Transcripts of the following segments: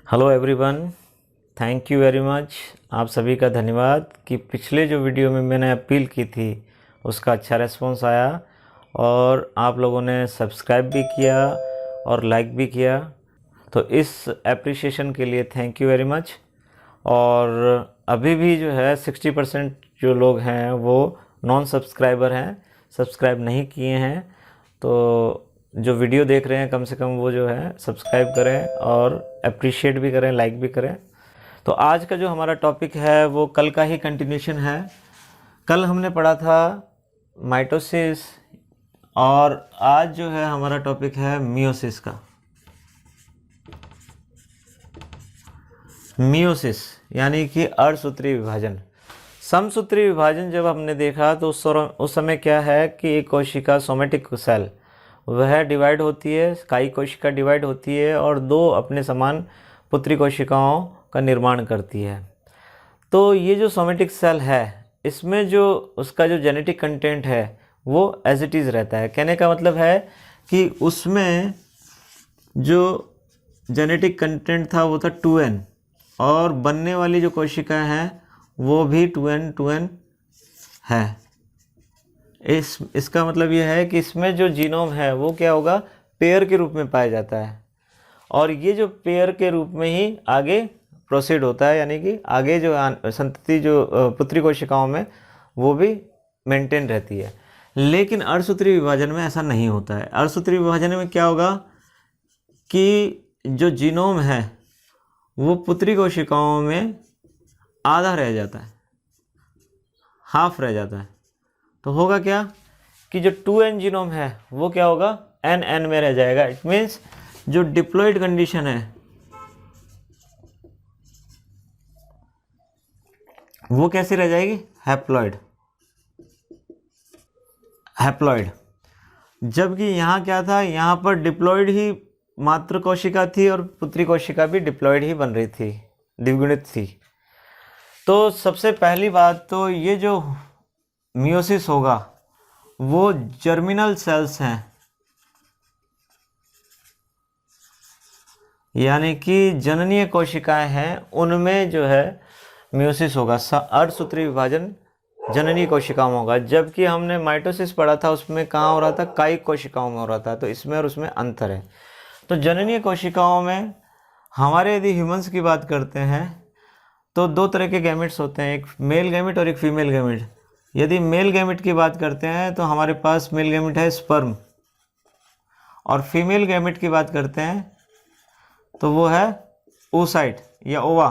Hello everyone, thank you very much. आप सभी का धन्यवाद कि पिछले जो वीडियो में मैंने अपील की थी उसका अच्छा रिस्पॉन्स आया और आप लोगों ने सब्सक्राइब भी किया और लाइक भी किया। तो इस एप्रिसिएशन के लिए थैंक यू वेरी मच। और अभी भी जो है 60% जो लोग हैं वो नॉन सब्सक्राइबर हैं, सब्सक्राइब नहीं किए हैं। तो जो वीडियो देख रहे हैं कम से कम वो जो है सब्सक्राइब करें और अप्रिशिएट भी करें, लाइक भी करें। तो आज का जो हमारा टॉपिक है वो कल का ही कंटिन्यूशन है। कल हमने पढ़ा था माइटोसिस और आज जो है हमारा टॉपिक है मियोसिस का। मियोसिस यानी कि अर्धसूत्री विभाजन। समसूत्री विभाजन जब हमने देखा तो उस समय क्या है कि एक कोशिका सोमेटिक सेल वह डिवाइड होती है, काई कोशिका डिवाइड होती है और दो अपने समान पुत्री कोशिकाओं का निर्माण करती है। तो ये जो सोमेटिक सेल है इसमें जो उसका जो जेनेटिक कंटेंट है वो एज इट इज़ रहता है। कहने का मतलब है कि उसमें जो जेनेटिक कंटेंट था वो था 2n और बनने वाली जो कोशिकाएं हैं वो भी 2n है। इसका मतलब ये है कि इसमें जो जीनोम है वो क्या होगा, पेयर के रूप में पाया जाता है और ये जो पेयर के रूप में ही आगे प्रोसीड होता है, यानी कि आगे जो संतति जो पुत्री कोशिकाओं में वो भी मेंटेन रहती है। लेकिन अर्धसूत्री विभाजन में ऐसा नहीं होता है। अर्धसूत्री विभाजन में क्या होगा कि जो जीनोम है वो पुत्री कोशिकाओं में आधा रह जाता है, हाफ रह जाता है। तो होगा क्या कि जो 2n जीनोम है वो क्या होगा, n में रह जाएगा। इट मीन्स जो डिप्लॉयड कंडीशन है वो कैसी रह जाएगी, हैप्लॉयड। जबकि यहाँ क्या था, यहाँ पर डिप्लॉयड ही मात्र कोशिका थी और पुत्री कोशिका भी डिप्लॉयड ही बन रही थी, द्विगुणित थी। तो सबसे पहली बात तो ये जो मियोसिस होगा वो जर्मिनल सेल्स हैं, यानी कि जननीय कोशिकाएं हैं, उनमें जो है मियोसिस होगा। अर्धसूत्री विभाजन जननीय कोशिकाओं में होगा। जबकि हमने माइटोसिस पढ़ा था उसमें कहाँ हो रहा था, कायिक कोशिकाओं में हो रहा था। तो इसमें और उसमें अंतर है। तो जननीय कोशिकाओं में हमारे यदि ह्यूमंस की बात करते हैं तो दो तरह के गैमेट्स होते हैं, एक मेल गैमेट और एक फीमेल गैमेट। यदि मेल गैमेट की बात करते हैं तो हमारे पास मेल गैमेट है स्पर्म, और फीमेल गैमेट की बात करते हैं तो वो है oocyte या ओवा।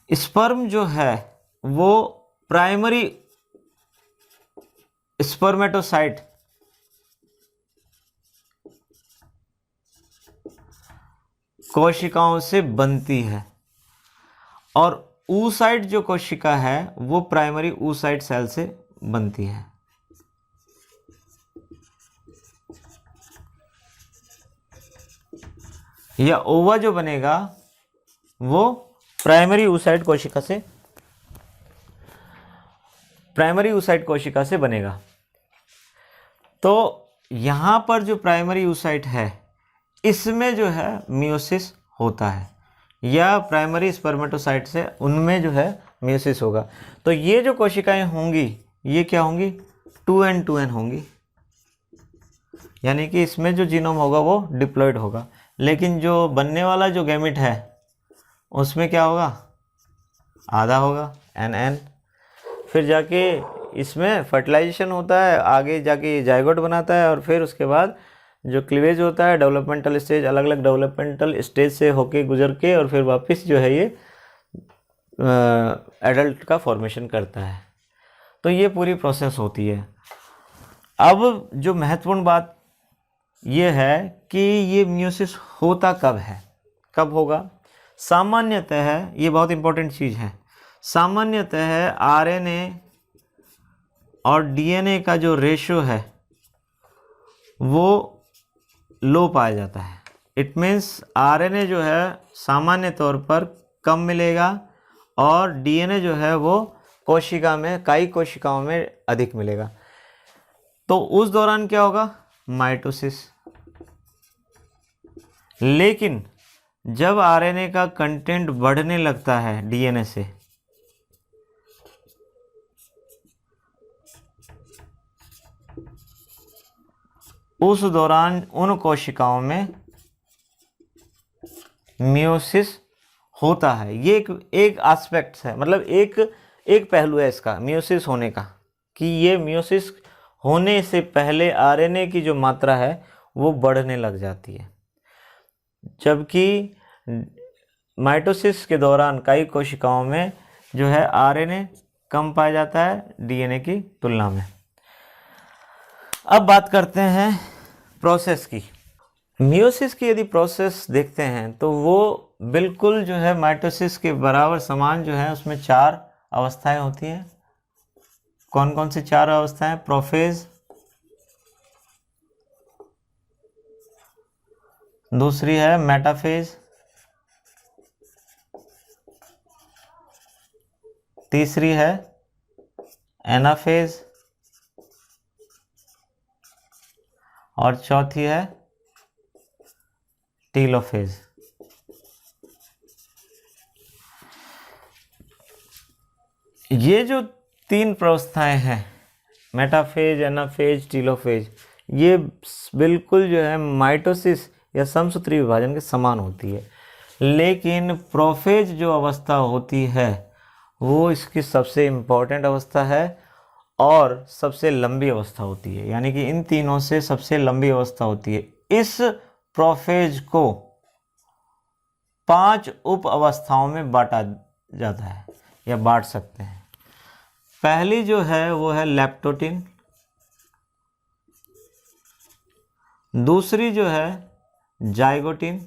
स्पर्म जो है वो प्राइमरी स्पर्मेटोसाइट कोशिकाओं से बनती है और oocyte जो कोशिका है वो प्राइमरी oocyte सेल से बनती है। या ओवा जो बनेगा वो प्राइमरी oocyte कोशिका से बनेगा। तो यहां पर जो प्राइमरी oocyte है इसमें जो है मियोसिस होता है, या प्राइमरी स्पर्मेटोसाइट से उनमें जो है मियोसिस होगा। तो ये जो कोशिकाएं होंगी ये क्या होंगी, 2n होंगी, यानी कि इसमें जो जीनोम होगा वो डिप्लॉयड होगा। लेकिन जो बनने वाला जो गैमेट है उसमें क्या होगा, आधा होगा, n। फिर जाके इसमें फर्टिलाइजेशन होता है, आगे जाके जाइगोट बनाता है और फिर उसके बाद जो क्लीवेज होता है, डेवलपमेंटल स्टेज, अलग अलग डेवलपमेंटल स्टेज से होके गुजर के और फिर वापस जो है ये एडल्ट का फॉर्मेशन करता है। तो ये पूरी प्रोसेस होती है। अब जो महत्वपूर्ण बात ये है कि ये मियोसिस होता कब है, कब होगा। सामान्यतः ये बहुत इंपॉर्टेंट चीज़ है। सामान्यतः आरएनए और डीएनए का जो रेशो है वो लो पाया जाता है। इट मीन्स आरएनए जो है सामान्य तौर पर कम मिलेगा और डीएनए जो है वो कोशिका में, कई कोशिकाओं में अधिक मिलेगा। तो उस दौरान क्या होगा, माइटोसिस। लेकिन जब आरएनए का कंटेंट बढ़ने लगता है डीएनए से, उस दौरान उन कोशिकाओं में मियोसिस होता है। ये एक एस्पेक्ट है, मतलब एक पहलू है इसका मियोसिस होने का, कि ये मियोसिस होने से पहले आरएनए की जो मात्रा है वो बढ़ने लग जाती है, जबकि माइटोसिस के दौरान कई कोशिकाओं में जो है आरएनए कम पाया जाता है डीएनए की तुलना में। अब बात करते हैं प्रोसेस की। मियोसिस की यदि प्रोसेस देखते हैं तो वो बिल्कुल जो है माइटोसिस के बराबर समान जो है, उसमें 4 अवस्थाएं होती हैं। कौन कौन सी 4 अवस्थाएं? प्रोफेज, दूसरी है मेटाफेज, तीसरी है एनाफेज और चौथी है टीलोफेज। ये जो 3 प्रावस्थाएं हैं, मेटाफेज, एनाफेज, टीलोफेज, ये बिल्कुल जो है माइटोसिस या समसूत्री विभाजन के समान होती है। लेकिन प्रोफेज जो अवस्था होती है वो इसकी सबसे इम्पोर्टेंट अवस्था है और सबसे लंबी अवस्था होती है, यानी कि इन तीनों से सबसे लंबी अवस्था होती है। इस प्रोफेज को 5 उप अवस्थाओं में बांटा जाता है या बांट सकते हैं। पहली जो है वो है लेप्टोटिन, दूसरी जो है जाइगोटिन,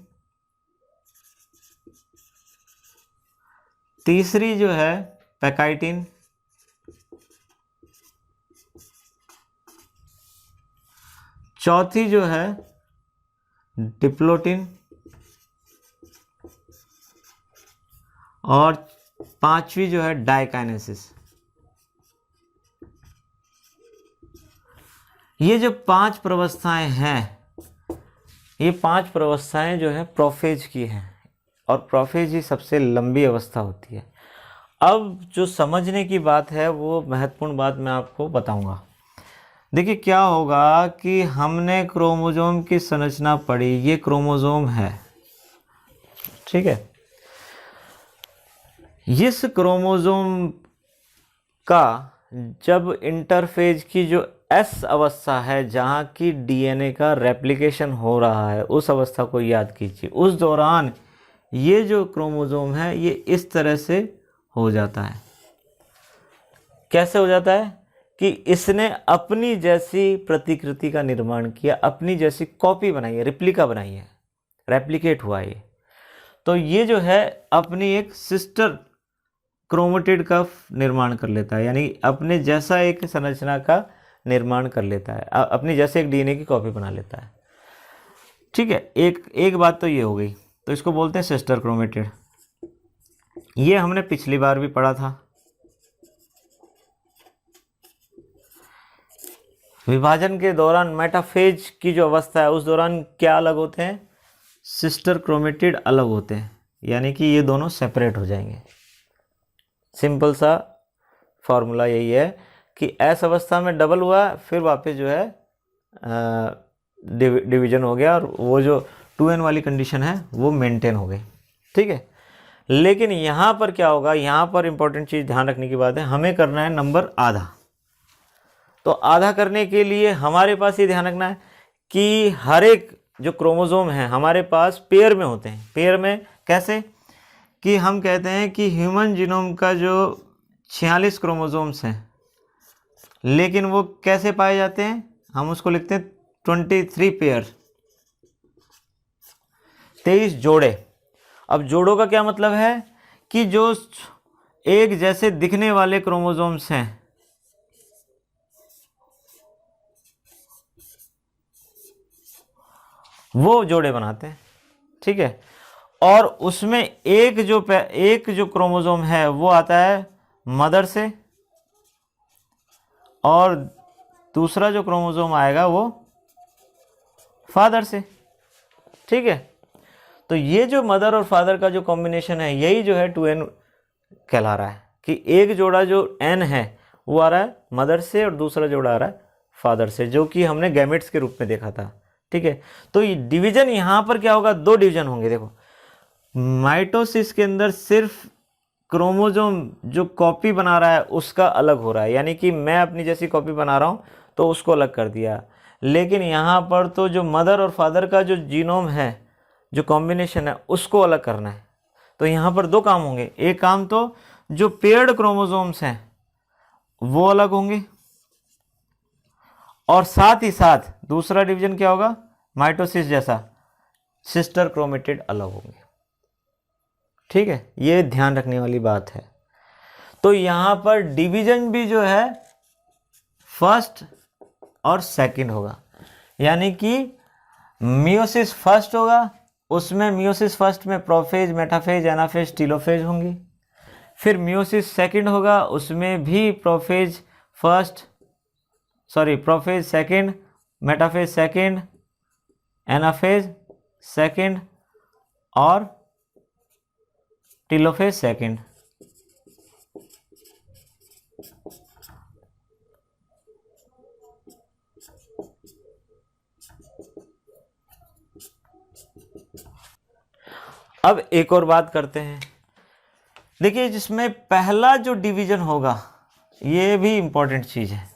तीसरी जो है पैकाइटिन, चौथी जो है डिप्लोटिन और 5वीं जो है डाइकाइनेसिस। ये जो 5 प्रावस्थाएं हैं, ये 5 प्रावस्थाएं जो है प्रोफेज की हैं और प्रोफेज ही सबसे लंबी अवस्था होती है। अब जो समझने की बात है वो महत्वपूर्ण बात मैं आपको बताऊंगा। देखिए क्या होगा कि हमने क्रोमोसोम की संरचना पढ़ी, ये क्रोमोसोम है, ठीक है। इस क्रोमोसोम का जब इंटरफेज की जो एस अवस्था है, जहाँ की डीएनए का रेप्लिकेशन हो रहा है, उस अवस्था को याद कीजिए। उस दौरान ये जो क्रोमोसोम है ये इस तरह से हो जाता है। कैसे हो जाता है कि इसने अपनी जैसी प्रतिकृति का निर्माण किया, अपनी जैसी कॉपी बनाई है, रिप्लिका बनाई है, रेप्लिकेट हुआ ये। तो ये जो है अपनी एक सिस्टर क्रोमेटिड का निर्माण कर लेता है, यानी अपने जैसा एक संरचना का निर्माण कर लेता है, अपनी जैसे एक डीएनए की कॉपी बना लेता है, ठीक है। एक बात तो ये हो गई, तो इसको बोलते हैं सिस्टर क्रोमेटिड। ये हमने पिछली बार भी पढ़ा था। विभाजन के दौरान मेटाफेज की जो अवस्था है उस दौरान क्या अलग होते हैं? सिस्टर क्रोमेटिड अलग होते हैं, यानी कि ये दोनों सेपरेट हो जाएंगे। सिंपल सा फॉर्मूला यही है कि एस अवस्था में डबल हुआ, फिर वापस जो है डिवीजन हो गया और वो जो 2n वाली कंडीशन है वो मेंटेन हो गई, ठीक है। लेकिन यहाँ पर क्या होगा, यहाँ पर इंपॉर्टेंट चीज़ ध्यान रखने की बात है, हमें करना है नंबर आधा। तो आधा करने के लिए हमारे पास ये ध्यान रखना है कि हर एक जो क्रोमोसोम है हमारे पास पेयर में होते हैं। पेयर में कैसे कि हम कहते हैं कि ह्यूमन जीनोम का जो 46 क्रोमोसोम्स हैं, लेकिन वो कैसे पाए जाते हैं? हम उसको लिखते हैं 23 पेयर, 23 जोड़े। अब जोड़ों का क्या मतलब है कि जो एक जैसे दिखने वाले क्रोमोसोम्स हैं वो जोड़े बनाते हैं, ठीक है। और उसमें एक जो क्रोमोसोम है वो आता है मदर से और दूसरा जो क्रोमोसोम आएगा वो फादर से, ठीक है। तो ये जो मदर और फादर का जो कॉम्बिनेशन है यही जो है 2n कहला रहा है, कि एक जोड़ा जो n है वो आ रहा है मदर से और दूसरा जोड़ा आ रहा है फादर से, जो कि हमने गैमेट्स के रूप में देखा था। ठीक है, तो ये डिवीजन यहाँ पर क्या होगा, दो डिवीजन होंगे। देखो माइटोसिस के अंदर सिर्फ क्रोमोसोम जो कॉपी बना रहा है उसका अलग हो रहा है, यानी कि मैं अपनी जैसी कॉपी बना रहा हूँ तो उसको अलग कर दिया। लेकिन यहाँ पर तो जो मदर और फादर का जो जीनोम है, जो कॉम्बिनेशन है, उसको अलग करना है। तो यहाँ पर दो काम होंगे, एक काम तो जो पेयर्ड क्रोमोसोम्स हैं वो अलग होंगे, और साथ ही साथ दूसरा डिवीजन क्या होगा, माइटोसिस जैसा सिस्टर क्रोमेटिड अलग होंगे। ठीक है, ये ध्यान रखने वाली बात है। तो यहाँ पर डिवीजन भी जो है फर्स्ट और सेकंड होगा, यानी कि मियोसिस फर्स्ट होगा, उसमें मियोसिस फर्स्ट में प्रोफेज, मेटाफेज, एनाफेज, टीलोफेज होंगी। फिर मियोसिस सेकंड होगा, उसमें भी prophase second, metaphase second, anaphase second और टीलोफेज सेकंड। अब एक और बात करते हैं। देखिए जिसमें पहला जो डिवीजन होगा, ये भी इंपॉर्टेंट चीज है,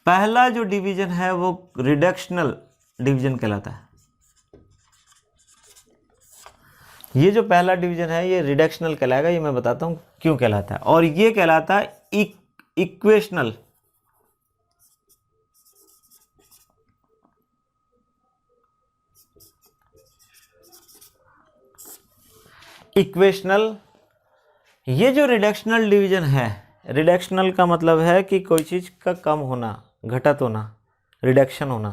पहला जो डिवीजन है वो रिडक्शनल डिवीजन कहलाता है। ये जो पहला डिवीजन है ये रिडक्शनल कहलाएगा, ये मैं बताता हूं क्यों कहलाता है। और ये कहलाता है इक्वेशनल। इक्वेशनल, ये जो रिडक्शनल डिवीजन है, रिडक्शनल का मतलब है कि कोई चीज़ का कम होना, घटत होना, रिडक्शन होना।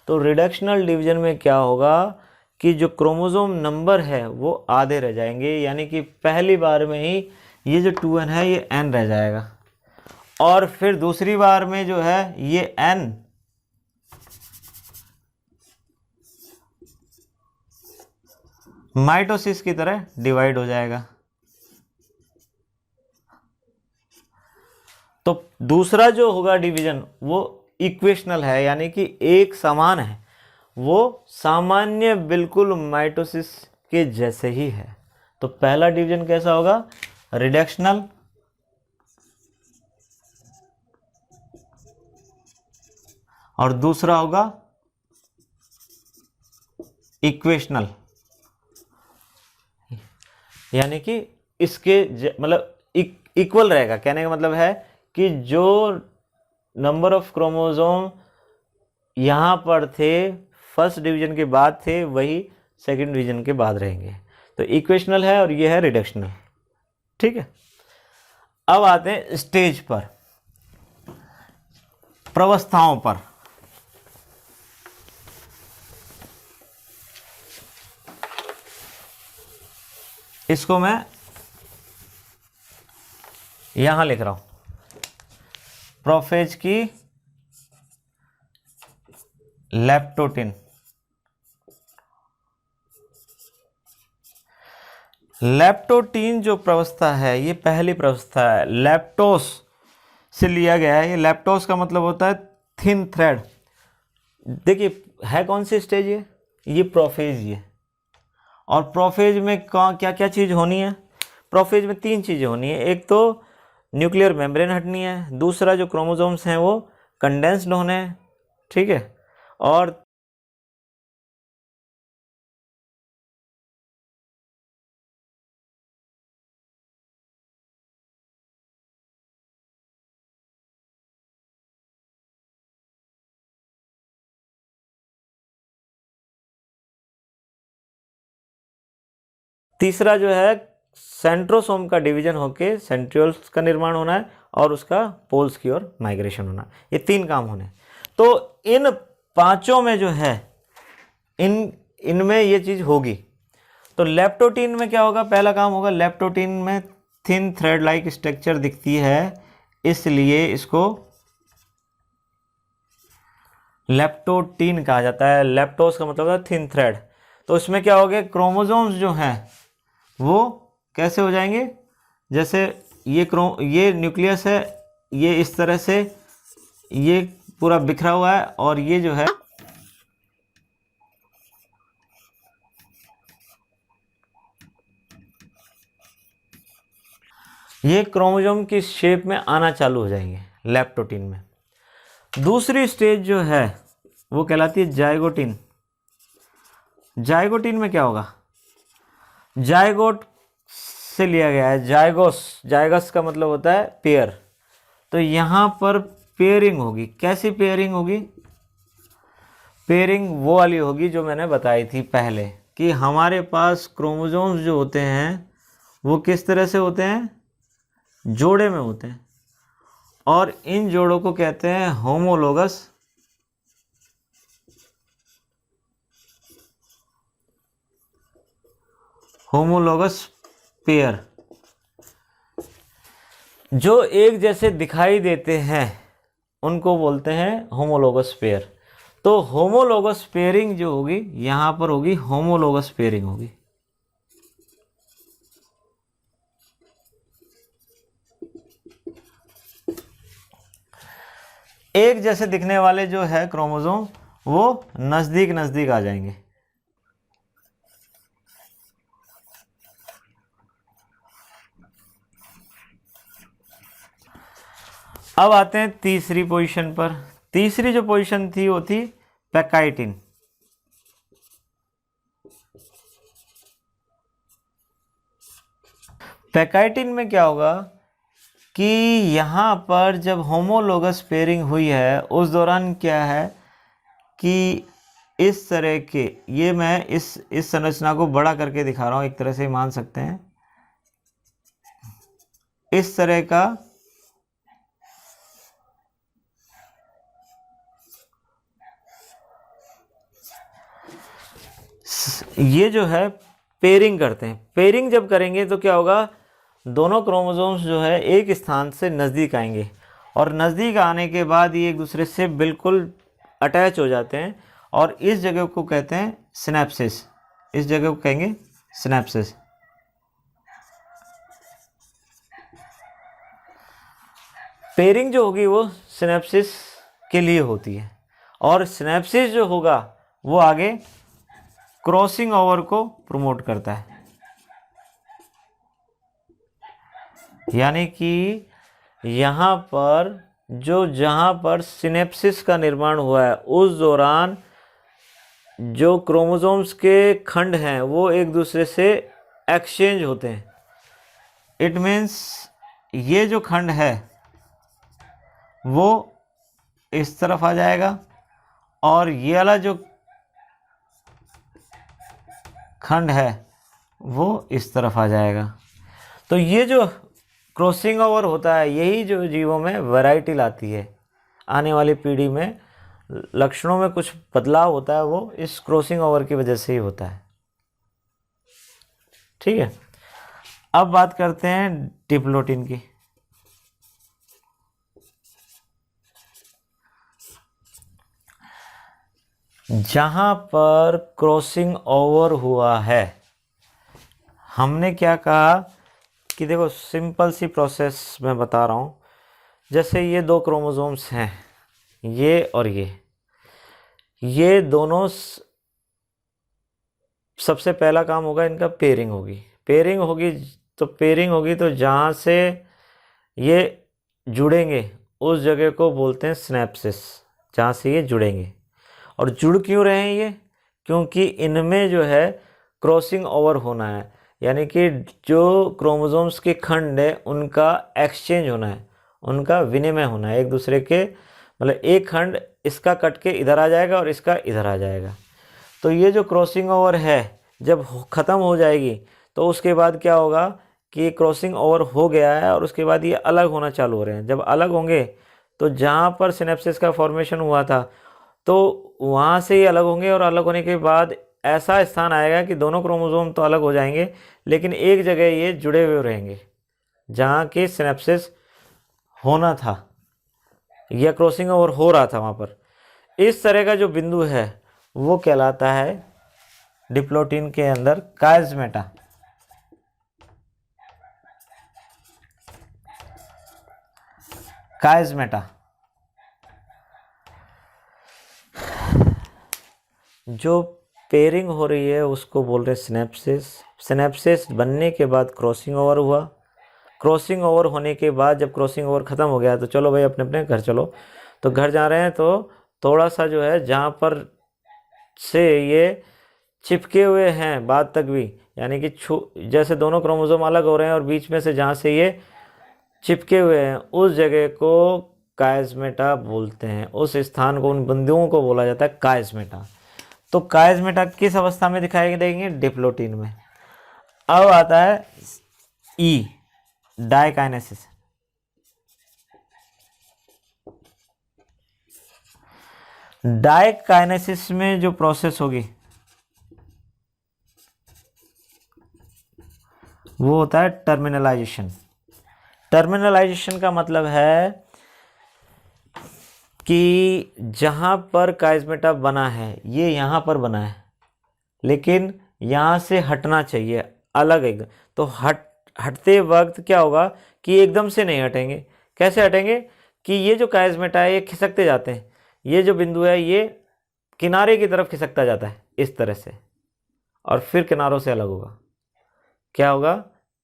तो रिडक्शनल डिवीजन में क्या होगा कि जो क्रोमोसोम नंबर है वो आधे रह जाएंगे, यानी कि पहली बार में ही ये जो 2n है ये n रह जाएगा, और फिर दूसरी बार में जो है ये n माइटोसिस की तरह डिवाइड हो जाएगा। तो दूसरा जो होगा डिवीजन वो इक्वेशनल है, यानी कि एक समान है, वो सामान्य बिल्कुल माइटोसिस के जैसे ही है। तो पहला डिवीजन कैसा होगा, रिडक्शनल, और दूसरा होगा इक्वेशनल, यानी कि इसके मतलब इक्वल रहेगा। कहने का मतलब है कि जो नंबर ऑफ क्रोमोसोम यहाँ पर थे फर्स्ट डिवीजन के बाद थे, वही सेकंड डिवीजन के बाद रहेंगे। तो इक्वेशनल है और ये है रिडक्शनल। ठीक है, अब आते हैं स्टेज पर, प्रवस्थाओं पर। इसको मैं यहां लिख रहा हूं, प्रोफेज की लेप्टोटिन। लेप्टोटीन जो प्रवस्था है ये पहली प्रवस्था है, लैप्टोस से लिया गया है। ये लैप्टोस का मतलब होता है थिन थ्रेड। देखिए है कौन सी स्टेज ये प्रोफेज। ये और प्रोफेज में क्या क्या चीज़ होनी है, प्रोफेज में तीन चीज़ें होनी है। एक तो न्यूक्लियर मेम्ब्रेन हटनी है, दूसरा जो क्रोमोसोम्स हैं वो कंडेंस्ड होने हैं, ठीक है, और तीसरा जो है सेंट्रोसोम का डिवीजन होके सेंट्रियोल्स का निर्माण होना है और उसका पोल्स की ओर माइग्रेशन होना। ये तीन काम होने। तो इन पांचों में जो है इनमें ये चीज़ होगी। तो लेप्टोटीन में क्या होगा, पहला काम होगा, लेप्टोटीन में थिन थ्रेड लाइक स्ट्रक्चर दिखती है, इसलिए इसको लेप्टोटीन कहा जाता है। लेप्टोस का मतलब है थिन थ्रेड। तो इसमें क्या हो गया, क्रोमोसोम्स जो हैं वो कैसे हो जाएंगे, जैसे ये न्यूक्लियस है, ये इस तरह से ये पूरा बिखरा हुआ है, और ये जो है ये क्रोमोसोम की शेप में आना चालू हो जाएंगे लैप्टोटीन में। दूसरी स्टेज जो है वो कहलाती है जाइगोटीन। जाइगोटीन में क्या होगा, जाइगोट से लिया गया है जाइगोस, जाइगस का मतलब होता है पेयर। तो यहाँ पर पेयरिंग होगी। कैसी पेयरिंग होगी, पेयरिंग वो वाली होगी जो मैंने बताई थी पहले कि हमारे पास क्रोमोसोम्स जो होते हैं वो किस तरह से होते हैं, जोड़े में होते हैं, और इन जोड़ों को कहते हैं होमोलोगस पेयर। जो एक जैसे दिखाई देते हैं उनको बोलते हैं होमोलोगस पेयर। तो होमोलोगस पेयरिंग जो होगी यहां पर होगी, होमोलोगस पेयरिंग होगी। एक जैसे दिखने वाले जो है क्रोमोसोम वो नजदीक नजदीक आ जाएंगे। अब आते हैं तीसरी पोजीशन पर। तीसरी जो पोजीशन थी वो थी पैकाइटिन। पैकाइटिन में क्या होगा कि यहाँ पर जब होमोलोगस पेयरिंग हुई है उस दौरान क्या है कि इस तरह के, ये मैं इस संरचना को बड़ा करके दिखा रहा हूँ, एक तरह से मान सकते हैं इस तरह का ये जो है पेयरिंग करते हैं। पेयरिंग जब करेंगे तो क्या होगा, दोनों क्रोमोसोम्स जो है एक स्थान से नज़दीक आएंगे, और नज़दीक आने के बाद ये एक दूसरे से बिल्कुल अटैच हो जाते हैं, और इस जगह को कहते हैं सिनेप्सिस। इस जगह को कहेंगे सिनेप्सिस। पेयरिंग जो होगी वो सिनेप्सिस के लिए होती है, और सिनेप्सिस जो होगा वो आगे क्रॉसिंग ओवर को प्रमोट करता है। यानी कि यहाँ पर जहाँ पर सिनेप्सिस का निर्माण हुआ है उस दौरान जो क्रोमोसोम्स के खंड हैं वो एक दूसरे से एक्सचेंज होते हैं। इट मीन्स ये जो खंड है वो इस तरफ आ जाएगा, और ये वाला जो खंड है वो इस तरफ आ जाएगा। तो ये जो क्रॉसिंग ओवर होता है यही जो जीवों में वैरायटी लाती है। आने वाली पीढ़ी में लक्षणों में कुछ बदलाव होता है वो इस क्रॉसिंग ओवर की वजह से ही होता है। ठीक है, अब बात करते हैं डिप्लोटिन की। जहाँ पर क्रॉसिंग ओवर हुआ है हमने क्या कहा कि देखो सिंपल सी प्रोसेस मैं बता रहा हूँ। जैसे ये दो क्रोमोसोम्स हैं, ये और ये दोनों सबसे पहला काम होगा इनका पेयरिंग होगी। पेयरिंग होगी तो जहाँ से ये जुड़ेंगे उस जगह को बोलते हैं सिनेप्सिस, जहाँ से ये जुड़ेंगे। और जुड़ क्यों रहे हैं ये, क्योंकि इनमें जो है क्रॉसिंग ओवर होना है, यानी कि जो क्रोमोसोम्स के खंड है उनका एक्सचेंज होना है, उनका विनिमय होना है एक दूसरे के। मतलब एक खंड इसका कट के इधर आ जाएगा और इसका इधर आ जाएगा। तो ये जो क्रॉसिंग ओवर है जब ख़त्म हो जाएगी तो उसके बाद क्या होगा कि क्रॉसिंग ओवर हो गया है और उसके बाद ये अलग होना चालू हो रहे हैं। जब अलग होंगे तो जहाँ पर सिनेप्सिस का फॉर्मेशन हुआ था तो वहाँ से ये अलग होंगे, और अलग होने के बाद ऐसा स्थान आएगा कि दोनों क्रोमोसोम तो अलग हो जाएंगे लेकिन एक जगह ये जुड़े हुए रहेंगे जहाँ की सिनेप्सिस होना था या क्रॉसिंग ओवर हो रहा था वहाँ पर। इस तरह का जो बिंदु है वो कहलाता है डिप्लोटीन के अंदर काइज़मेटा, काइज़मेटा जो पेयरिंग हो रही है उसको बोल रहे हैं सिनेप्सिस। सिनेप्सिस बनने के बाद क्रॉसिंग ओवर हुआ, क्रॉसिंग ओवर होने के बाद जब क्रॉसिंग ओवर ख़त्म हो गया तो चलो भाई अपने अपने घर चलो। तो घर जा रहे हैं तो थोड़ा सा जो है जहाँ पर से ये चिपके हुए हैं बाद तक भी, यानी कि जैसे दोनों क्रोमोसोम अलग हो रहे हैं और बीच में से जहाँ से ये चिपके हुए हैं उस जगह को काइज़मेटा बोलते हैं, उस स्थान को, उन बिंदुओं को बोला जाता है काइज़मेटा। तो काइज़मेटा किस अवस्था में दिखाई देंगे? डिप्लोटीन में। अब आता है ई, डायकाइनेसिस। डायकाइनेसिस में जो प्रोसेस होगी वो होता है टर्मिनलाइजेशन। टर्मिनलाइजेशन का मतलब है कि जहाँ पर काइज़मेटा बना है ये यहाँ पर बना है, लेकिन यहाँ से हटना चाहिए अलग एकदम। तो हटते वक्त क्या होगा कि एकदम से नहीं हटेंगे। कैसे हटेंगे कि ये जो काइज़मेटा है ये खिसकते जाते हैं, ये जो बिंदु है ये किनारे की तरफ खिसकता जाता है इस तरह से, और फिर किनारों से अलग होगा। क्या होगा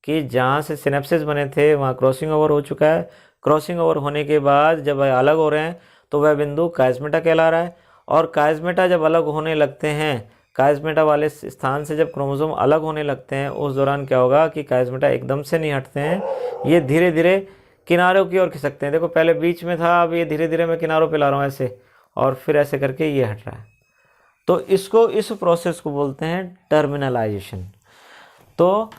कि जहाँ से सिनेप्सिस बने थे वहाँ क्रॉसिंग ओवर हो चुका है, क्रॉसिंग ओवर होने के बाद जब वह अलग हो रहे हैं तो वह बिंदु काइज़मेटा कहला रहा है। और काइज़मेटा जब अलग होने लगते हैं, काइज़मेटा वाले स्थान से जब क्रोमोसोम अलग होने लगते हैं उस दौरान क्या होगा कि काइज़मेटा एकदम से नहीं हटते हैं, ये धीरे धीरे किनारों की ओर खिसकते हैं। देखो पहले बीच में था, अब ये धीरे धीरे मैं किनारों पे ला रहा हूँ ऐसे, और फिर ऐसे करके ये हट रहा है। तो इसको, इस प्रोसेस को बोलते हैं टर्मिनलाइजेशन। तो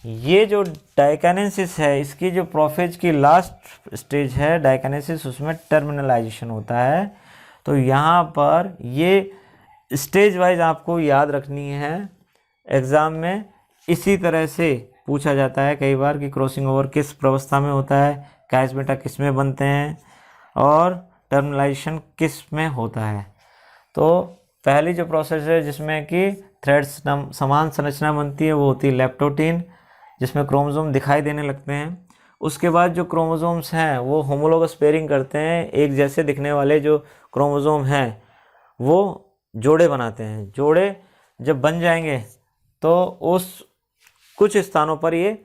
ये जो डायकाइनेसिस है इसकी जो प्रोफेज की लास्ट स्टेज है डायकाइनेसिस, उसमें टर्मिनलाइजेशन होता है। तो यहाँ पर ये स्टेज वाइज आपको याद रखनी है, एग्ज़ाम में इसी तरह से पूछा जाता है कई बार कि क्रॉसिंग ओवर किस प्रावस्था में होता है, काइज़मेटा किस में बनते हैं और टर्मिनलाइजेशन किस में होता है। तो पहली जो प्रोसेस है जिसमें कि थ्रेड्स समान संरचना बनती है वो होती है लेप्टोटीन, जिसमें क्रोमोसोम दिखाई देने लगते हैं। उसके बाद जो क्रोमोसोम्स हैं वो होमोलोगस पेयरिंग करते हैं, एक जैसे दिखने वाले जो क्रोमोसोम हैं वो जोड़े बनाते हैं। जोड़े जब बन जाएंगे तो उस कुछ स्थानों पर ये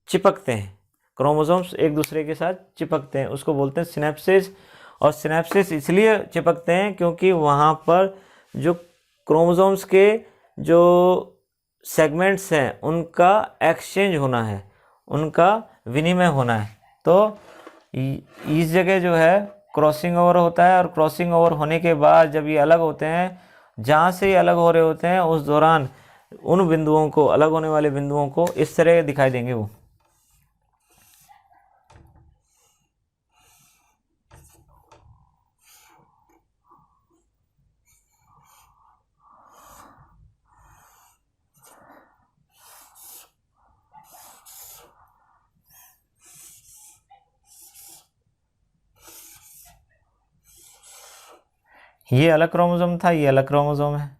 चिपकते हैं, क्रोमोसोम्स एक दूसरे के साथ चिपकते हैं, उसको बोलते हैं सिनेप्सिस। और सिनेप्सिस इसलिए चिपकते हैं क्योंकि वहाँ पर जो क्रोमोसोम्स के जो सेगमेंट्स हैं उनका एक्सचेंज होना है, उनका विनिमय होना है। तो इस जगह जो है क्रॉसिंग ओवर होता है, और क्रॉसिंग ओवर होने के बाद जब ये अलग होते हैं, जहाँ से ये अलग हो रहे होते हैं उस दौरान उन बिंदुओं को, अलग होने वाले बिंदुओं को इस तरह दिखाई देंगे। वो ये अलग क्रोमोसोम था, ये अलग क्रोमोसोम है।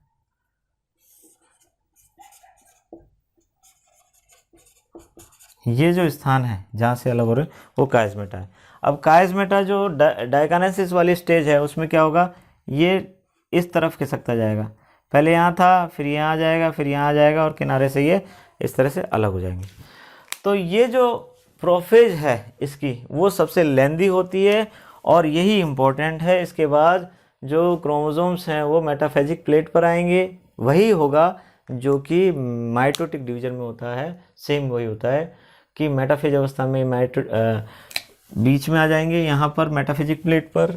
ये जो स्थान है जहाँ से अलग हो रहे वो काइज़मेटा है। अब काइज़मेटा जो डायकाइनेसिस वाली स्टेज है उसमें क्या होगा, ये इस तरफ खिसकता जाएगा, पहले यहाँ था फिर यहाँ आ जाएगा, फिर यहाँ आ जाएगा, और किनारे से ये इस तरह से अलग हो जाएंगे। तो ये जो प्रोफेज है इसकी वो सबसे लेंदी होती है और यही इम्पोर्टेंट है। इसके बाद जो क्रोमोसोम्स हैं वो मेटाफेजिक प्लेट पर आएंगे, वही होगा जो कि माइटोटिक डिवीजन में होता है। सेम वही होता है कि मेटाफेज अवस्था में बीच में आ जाएंगे यहाँ पर मेटाफेजिक प्लेट पर,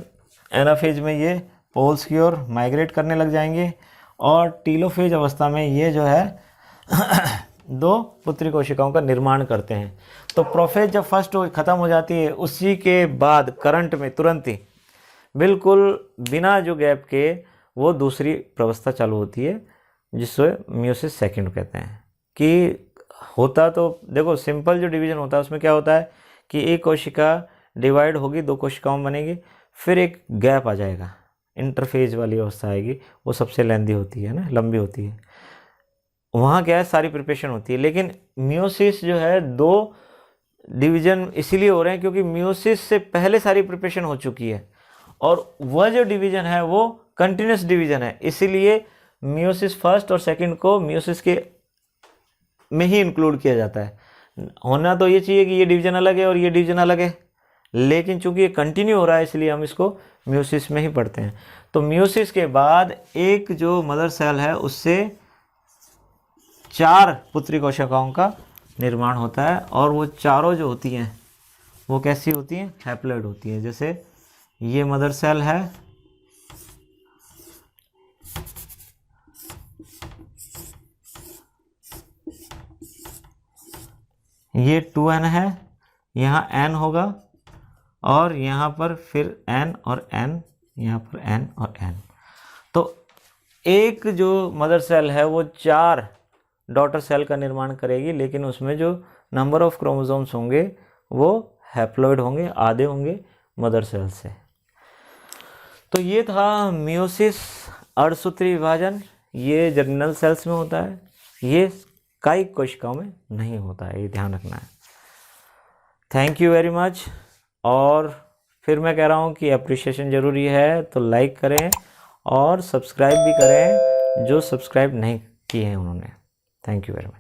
एनाफेज में ये पोल्स की ओर माइग्रेट करने लग जाएंगे, और टीलोफेज अवस्था में ये जो है दो पुत्री कोशिकाओं का निर्माण करते हैं। तो प्रोफेज जब फर्स्ट ख़त्म हो जाती है उसी के बाद करंट में तुरंत ही बिल्कुल बिना जो गैप के वो दूसरी प्रावस्था चालू होती है जिससे मियोसिस सेकंड कहते हैं। कि होता तो देखो सिंपल जो डिवीज़न होता है उसमें क्या होता है कि एक कोशिका डिवाइड होगी, दो कोशिकाओं बनेगी, फिर एक गैप आ जाएगा, इंटरफेज वाली अवस्था आएगी, वो सबसे लेंदी होती है ना, लंबी होती है। वहाँ क्या है, सारी प्रिपरेशन होती है। लेकिन मियोसिस जो है 2 डिवीज़न इसीलिए हो रहे हैं क्योंकि मियोसिस से पहले सारी प्रिपरेशन हो चुकी है, और वह जो डिवीज़न है वो कंटिन्यूस डिवीज़न है, इसीलिए मियोसिस फर्स्ट और सेकंड को मियोसिस के में ही इंक्लूड किया जाता है। होना तो ये चाहिए कि ये डिवीज़न अलग है और ये डिवीज़न अलग है, लेकिन चूंकि ये कंटिन्यू हो रहा है इसलिए हम इसको मियोसिस में ही पढ़ते हैं। तो मियोसिस के बाद एक जो मदर सेल है उससे 4 पुत्री कोशिकाओं का निर्माण होता है, और वो चारों जो होती हैं वो कैसी होती हैं, हैप्लॉइड होती हैं। जैसे ये मदर सेल है, ये 2n है, यहाँ n होगा, और यहाँ पर फिर n और n, यहाँ पर n और n। तो एक जो मदर सेल है वो 4 डॉटर सेल का निर्माण करेगी, लेकिन उसमें जो नंबर ऑफ क्रोमोसोम्स होंगे वो हैप्लॉइड होंगे, आधे होंगे मदर सेल से। तो ये था मियोसिस, अर्धसूत्री विभाजन। ये जर्मिनल सेल्स में होता है, ये कायिक कोशिकाओं में नहीं होता है, ये ध्यान रखना है। Thank you very much. और फिर मैं कह रहा हूँ कि अप्रिशिएशन ज़रूरी है, तो लाइक करें और सब्सक्राइब भी करें जो सब्सक्राइब नहीं किए हैं उन्होंने। Thank you very much.